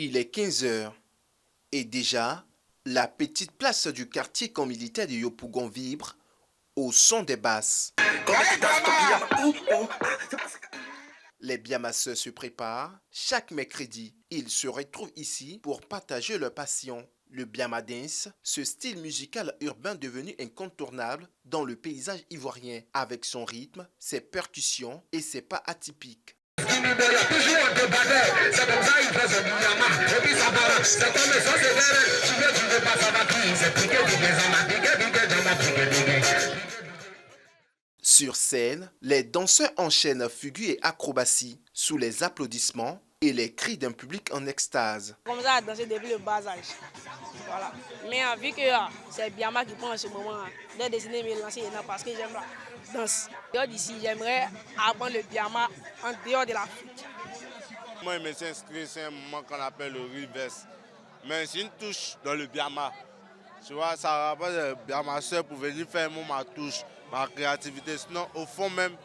Il est 15 heures et déjà, la petite place du quartier camp militaire de Yopougon vibre au son des basses. Les biamasseurs se préparent. Chaque mercredi, ils se retrouvent ici pour partager leur passion. Le biama dance, ce style musical urbain devenu incontournable dans le paysage ivoirien, avec son rythme, ses percussions et ses pas atypiques. Sur scène, les danseurs enchaînent fugues et acrobaties sous les applaudissements et les cris d'un public en extase. Comme ça, à danser depuis le bas âge. Voilà. Mais vu que c'est Biama qui prend en ce moment, j'ai décidé de me lancer parce que j'aime la danse. Dehors d'ici, j'aimerais apprendre le Biama en dehors de l'Afrique. Moi, je me suis inscrit, c'est un moment qu'on appelle le reverse. Mais c'est une touche dans le Biama. Tu vois, ça rapporte le Biama seul pour venir faire ma touche, ma créativité. Sinon, au fond même,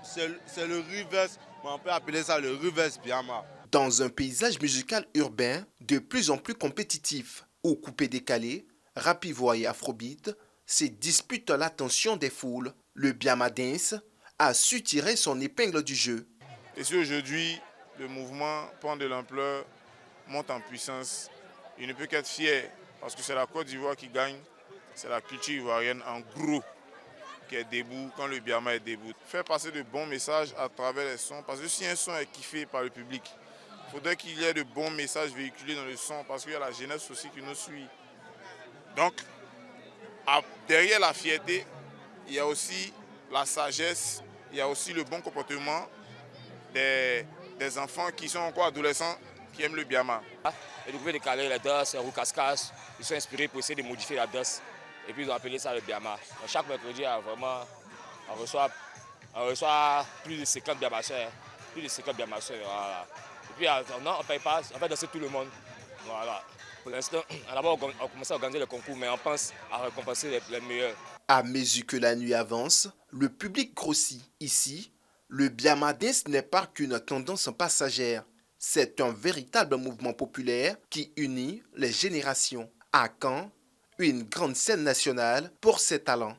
c'est le reverse. On peut appeler ça le reverse Biama. Dans un paysage musical urbain de plus en plus compétitif, où coupé-décalé, rapivois et afrobeat se disputent l'attention des foules, le Biama dance a su tirer son épingle du jeu. Et si aujourd'hui le mouvement prend de l'ampleur, monte en puissance, il ne peut qu'être fier parce que c'est la Côte d'Ivoire qui gagne, c'est la culture ivoirienne en gros qui est debout quand le Biama est debout. Faire passer de bons messages à travers les sons, parce que si un son est kiffé par le public, il faudrait qu'il y ait de bons messages véhiculés dans le son parce qu'il y a la jeunesse aussi qui nous suit. Donc, derrière la fierté, il y a aussi la sagesse, il y a aussi le bon comportement des enfants qui sont encore adolescents, qui aiment le Biama. Les groupes décalés, les danses, les roues-casse-casse, ils sont inspirés pour essayer de modifier la danse. Et puis ils ont appelé ça le Biama. Donc, chaque mercredi, on reçoit plus de 50 biamasseurs. Plus de 50 biamasseurs, voilà. Et puis on ne paye pas, on fait danser tout le monde. Voilà. Pour l'instant, d'abord on a commencé à organiser le concours, mais on pense à récompenser les meilleurs. À mesure que la nuit avance, le public grossit. Ici, le Biama dance n'est pas qu'une tendance passagère. C'est un véritable mouvement populaire qui unit les générations. À Caen, une grande scène nationale pour ses talents.